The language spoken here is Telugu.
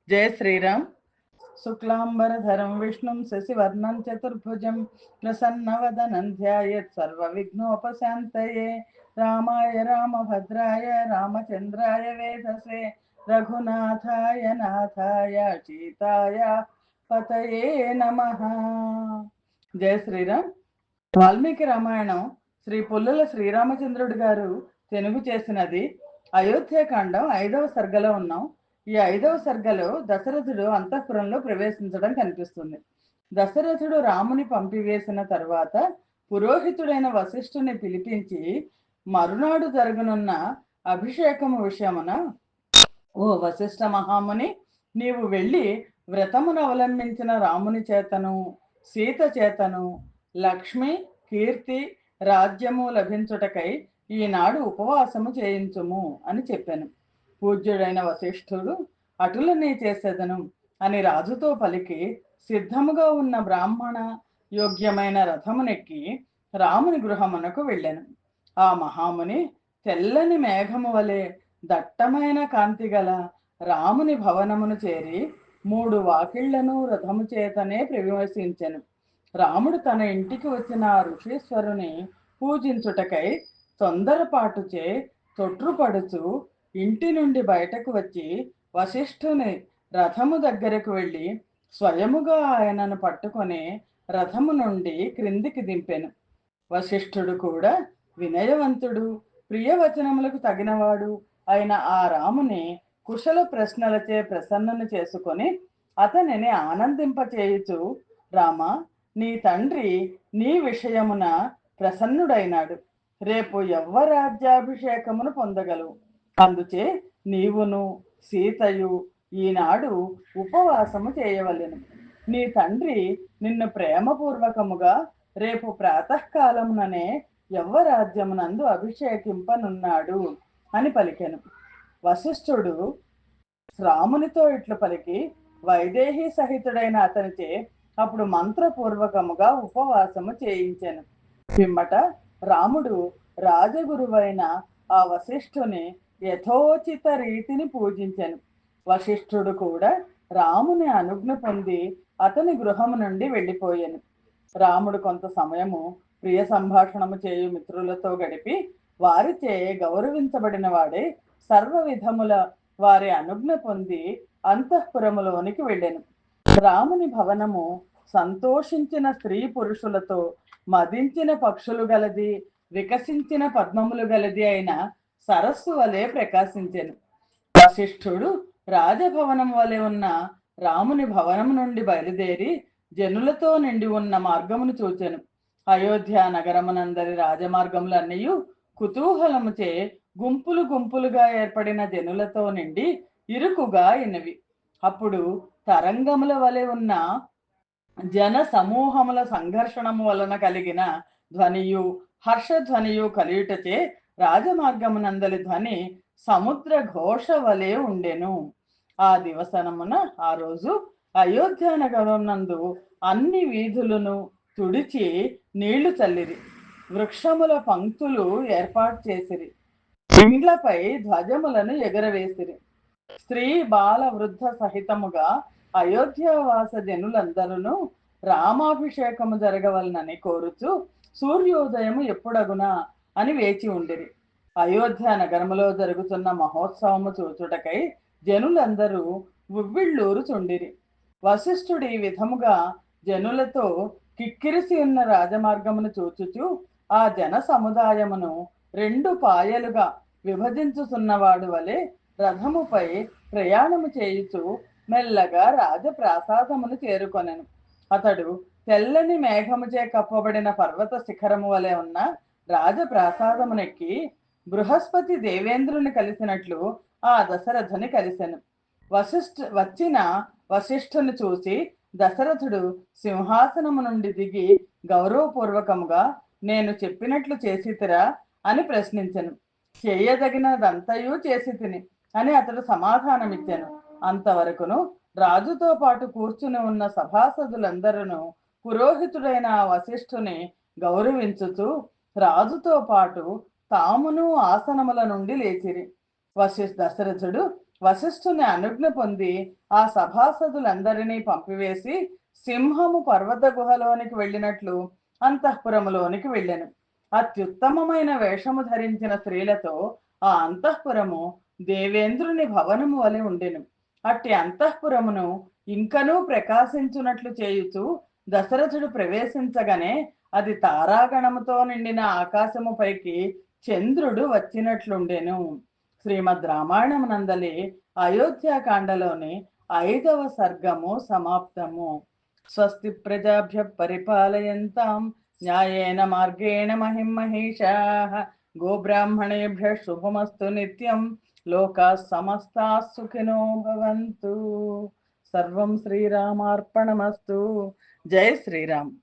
జయ శ్రీరామ్. శుక్లాంబరధరం విష్ణుం శశివర్ణం చతుర్భుజం ప్రసన్నవదనం ధ్యాయేత్ సర్వవిఘ్నోపశాంతయే. రామాయ రామభద్రాయ రామచంద్రాయ వేధసే రఘునాథాయ నాథాయ సీతాయ పతయే నమః. జయ శ్రీరామ్. వాల్మీకి రామాయణం శ్రీ పుల్లల శ్రీరామచంద్రుడి గారు తెలుగు చేసినది. అయోధ్యకాండం 5వ సర్గలో ఉన్నాం. ఈ 5వ సర్గలో దశరథుడు అంతఃపురంలో ప్రవేశించడం కనిపిస్తుంది. దశరథుడు రాముని పంపివేసిన తర్వాత పురోహితుడైన వశిష్ఠుని పిలిపించి మరునాడు జరగనున్న అభిషేకము విషయమున, ఓ వశిష్ఠ మహాముని, నీవు వెళ్ళి వ్రతమును అవలంబించిన రాముని చేతను సీత చేతను లక్ష్మి కీర్తి రాజ్యము లభించుటకై ఈనాడు ఉపవాసము చేయించుము అని చెప్పాను. పూజ్యుడైన వశిష్ఠుడు అటులనే చేసేదను అని రాజుతో పలికి సిద్ధముగా ఉన్న బ్రాహ్మణ యోగ్యమైన రథమునెక్కి రాముని గృహమునకు వెళ్ళాను. ఆ మహాముని తెల్లని మేఘము వలె దట్టమైన కాంతి గల రాముని భవనమును చేరి 3 వాకిళ్లను రథము చేతనే ప్రవేశించెను. రాముడు తన ఇంటికి వచ్చిన ఆ ఋషీశ్వరుని పూజించుటకై తొందరపాటుచే తొట్రుపడుచు ఇంటి నుండి బయటకు వచ్చి వశిష్ఠుని రథము దగ్గరకు వెళ్ళి స్వయముగా ఆయనను పట్టుకొని రథము నుండి క్రిందికి దింపెను. వశిష్ఠుడు కూడా వినయవంతుడు, ప్రియవచనములకు తగినవాడు అయిన ఆ రాముని కుశల ప్రశ్నలచే ప్రసన్నను చేసుకొని అతనిని ఆనందింపచేయుచు, రామ, నీ తండ్రి నీ విషయమున ప్రసన్నుడైనాడు. రేపు యవ్వరాజ్యాభిషేకమును పొందగలవు. అందుచే నీవును సీతయు ఈనాడు ఉపవాసము చేయవలెను. నీ తండ్రి నిన్ను ప్రేమపూర్వకముగా రేపు ప్రాతకాలముననే యవ్వరాజ్యమునందు అభిషేకింపనున్నాడు అని పలికెను. వశిష్ఠుడు రామునితో ఇట్లు పలికి వైదేహి సహితుడైన అతనిచే అప్పుడు మంత్రపూర్వకముగా ఉపవాసము చేయించెను. పిమ్మట రాముడు రాజగురువైన ఆ వశిష్ఠుని యథోచిత రీతిని పూజించెను. వశిష్ఠుడు కూడా రాముని అనుజ్ఞ పొంది అతని గృహము నుండి వెళ్ళిపోయాను. రాముడు కొంత సమయము ప్రియ సంభాషణము చేయు మిత్రులతో గడిపి వారిచే గౌరవించబడిన వాడే సర్వ విధముల వారి అనుజ్ఞ పొంది అంతఃపురములోనికి వెళ్ళెను. రాముని భవనము సంతోషించిన స్త్రీ పురుషులతో మదించిన పక్షులు గలది, వికసించిన పద్మములు గలది అయిన సరస్సు వలె ప్రకాశించెను. వశిష్ఠుడు రాజభవనం వలె ఉన్న రాముని భవనం నుండి బయలుదేరి జనులతో నిండి ఉన్న మార్గమును చూచెను. అయోధ్య నగరమునందరి రాజమార్గములన్నీ కుతూహలముచే గుంపులు గుంపులుగా ఏర్పడిన జనులతో నిండి ఇరుకుగా అయినవి. అప్పుడు తరంగముల వలె ఉన్న జన సమూహముల సంఘర్షణము వలన కలిగిన ధ్వనియు హర్షధ్వనియు కలియుటచే రాజమార్గమునందలి ధ్వని సముద్ర ఘోష వలె ఉండెను. ఆ దివసనమున ఆ రోజు అయోధ్య నగరమునందు అన్ని వీధులను తుడిచి నీళ్లు చల్లిరి. వృక్షముల పంక్తులు ఏర్పాటు చేసిరి. ఇండ్లపై ధ్వజములను ఎగరవేసిరి. స్త్రీ బాల వృద్ధ సహితముగా అయోధ్యవాస జనులందరూ రామాభిషేకము జరగవలనని కోరుచు సూర్యోదయము ఎప్పుడగునా అని వేచి ఉండిరి. అయోధ్య నగరములో జరుగుతున్న మహోత్సవము చూచుటకై జనులందరూ ఉవ్విళ్ళూరుచుండిరి. వశిష్ఠుడి విధముగా జనులతో కిక్కిరిసి ఉన్న రాజమార్గమును చూచుచు ఆ జన సముదాయమును 2 పాయలుగా విభజించుతున్నవాడు వలె రథముపై ప్రయాణము చేయుచు మెల్లగా రాజప్రాసాదమును చేరుకొనెను. అతడు తెల్లని మేఘముచే కప్పబడిన పర్వత శిఖరము వలె ఉన్న రాజప్రాసాదమునెక్కి బృహస్పతి దేవేంద్రుని కలిసినట్లు ఆ దశరథుని కలిసెను. వచ్చిన వశిష్ఠుని చూసి దశరథుడు సింహాసనము నుండి దిగి గౌరవపూర్వకముగా, నేను చెప్పినట్లు చేసితిరా అని ప్రశ్నించెను. చేయదగినదంతయు చేసి తిని అని అతడు సమాధానమిచ్చాను. అంతవరకును రాజుతో పాటు కూర్చుని ఉన్న సభాసదులందరూ పురోహితుడైన వశిష్ఠుని గౌరవించుతూ రాజుతో పాటు తామును ఆసనముల నుండి లేచిరి. దశరథుడు వశిష్ఠుని అనుజ్ఞ పొంది ఆ సభాసదులందరినీ పంపివేసి సింహము పర్వత గుహలోనికి వెళ్ళినట్లు అంతఃపురములోనికి వెళ్ళెను. అత్యుత్తమమైన వేషము ధరించిన స్త్రీలతో ఆ అంతఃపురము దేవేంద్రుని భవనము వలె ఉండెను. అట్టి అంతఃపురమును ఇంకనూ ప్రకాశించునట్లు చేయుచు దశరథుడు ప్రవేశించగానే అది తారాగణముతో నిండిన ఆకాశము పైకి చంద్రుడు వచ్చినట్లుండెను. శ్రీమద్ రామాయణం నందలి అయోధ్యాకాండలోని 5వ సర్గము సమాప్తము. స్వస్తి ప్రజాభ్య పరిపాలయంతాం న్యాయేన మార్గేణ మహిం మహిషాః గోబ్రాహ్మణేభ్య శుభమస్తు నిత్యం లోకాః సమస్తాః సుఖినో భవంతు. సర్వం శ్రీరామార్పణమస్తు. జై శ్రీరామ్.